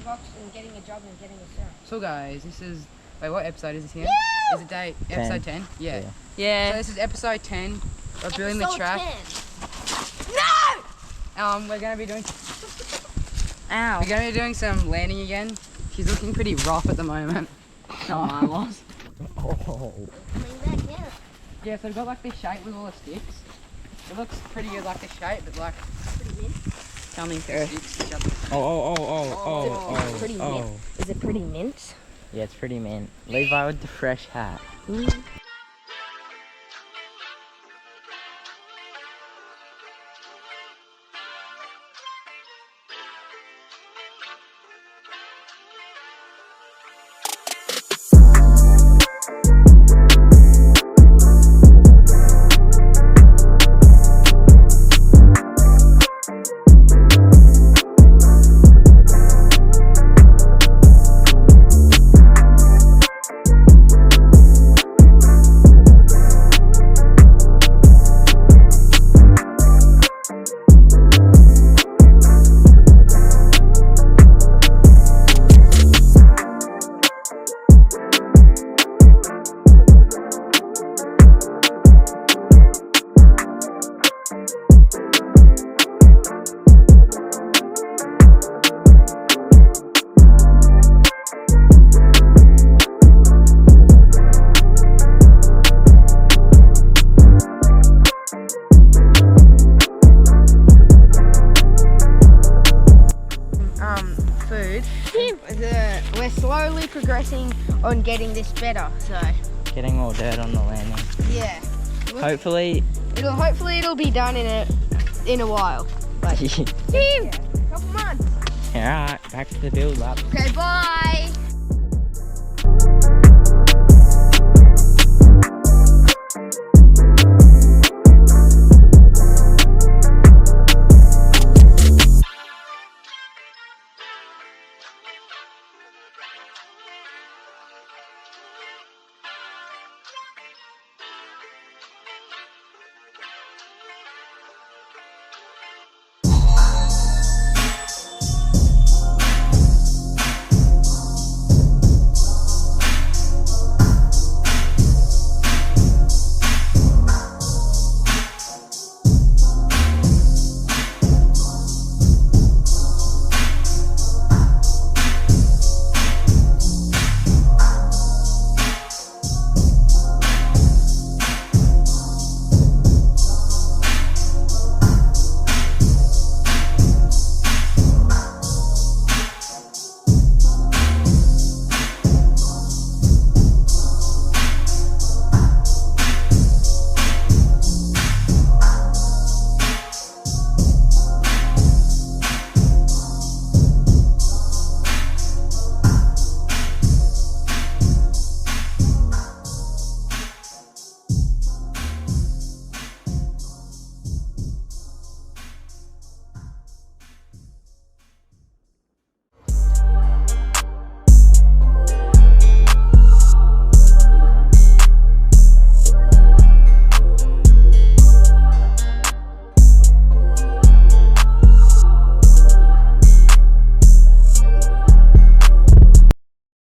box and getting a job and getting a cert. So guys, this is, wait, what episode is this here? Is it episode 10? Yeah. So this is episode 10. We're building the track. 10. We're gonna be doing Ow. We're gonna be doing some landing again. She's looking pretty rough at the moment. Not mine was. Oh. Yeah, so we've got like this shape with all the sticks. It looks pretty good like the shape, but like coming through. Pretty mint. Is it pretty mint? Yeah, it's pretty mint. Levi with the fresh hat. We're slowly progressing on getting this better, so Getting more dirt on the landing. yeah. Hopefully. It'll be done in a while. Like, couple months. Alright, back to the build up. Okay, bye.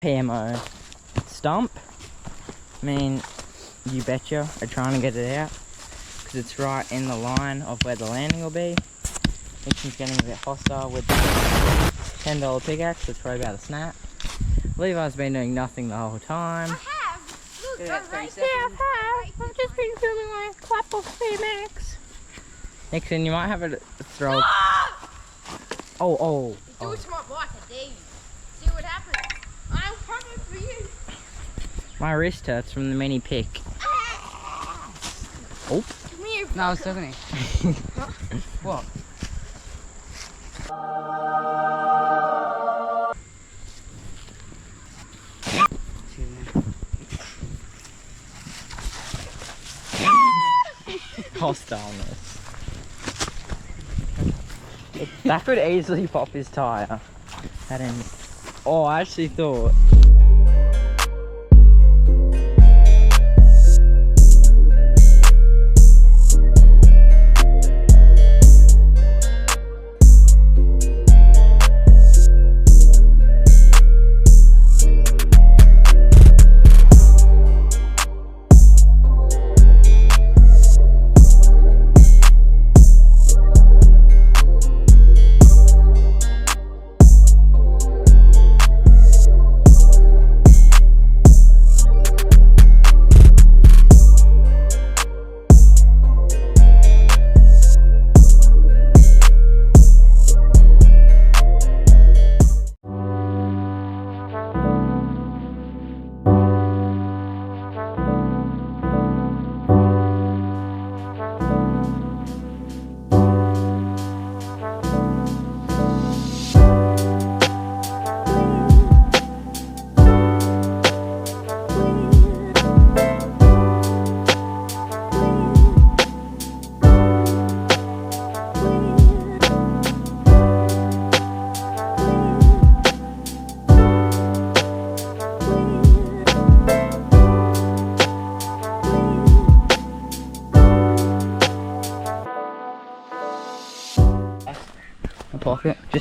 PMO stump. I mean, you betcha are trying to get it out because it's right in the line of where the landing will be. Nixon's getting a bit hostile with the $10 pickaxe that's probably about to snap. Levi's been doing nothing the whole time. I have. Look, Yeah, I'm right 30 there. seconds. I've just been filming my clap of PMX. Nixon, you might have a throw. Oh. Do it to my bike, I dare you. See what happens. I'm coming for you. My wrist hurts from the mini pick. Oh. Come here. No, it's talking to me. What? Hostileness. That could easily pop his tyre. That end. Oh, I actually thought.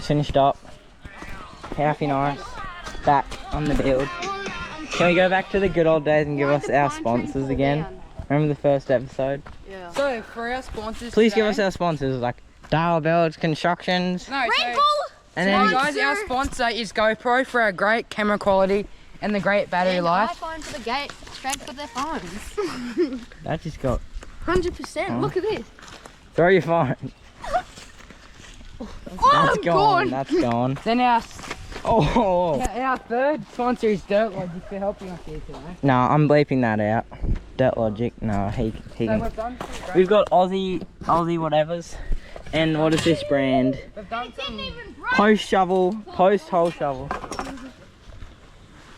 just finished up. Happy nice. Back on the build. Can we go back to the good old days and give us our sponsors again? Remember the first episode? Yeah. So for our sponsors Please give today- us our sponsors like Dale Builds Constructions. No, Red so, Bull. And so then guys, our sponsor is GoPro for our great camera quality and the great battery life. iPhone for the gate, straight for their phones. that just got 100%. Oh. Look at this. throw your phone. Oh, That's I'm gone. gone. That's gone. Then our Oh. our third sponsor is Dirt Logic for helping us here today. No, I'm bleeping that out. Dirt Logic. No, he So can. we've done some great, We've got Aussie whatevers. And what is this brand? we've done some, Post hole shovel.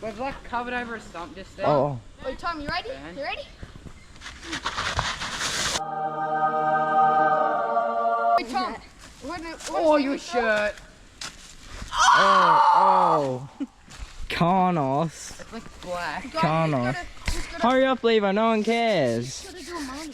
we've like covered over a stump just there. Oh. Oh, Tom, you ready? Dan. You ready? Hey, Tom. Oh, your shirt. Oh. Carnos. It's like black. Carnos. Hurry up, Levo. No one cares. Gotta do a money.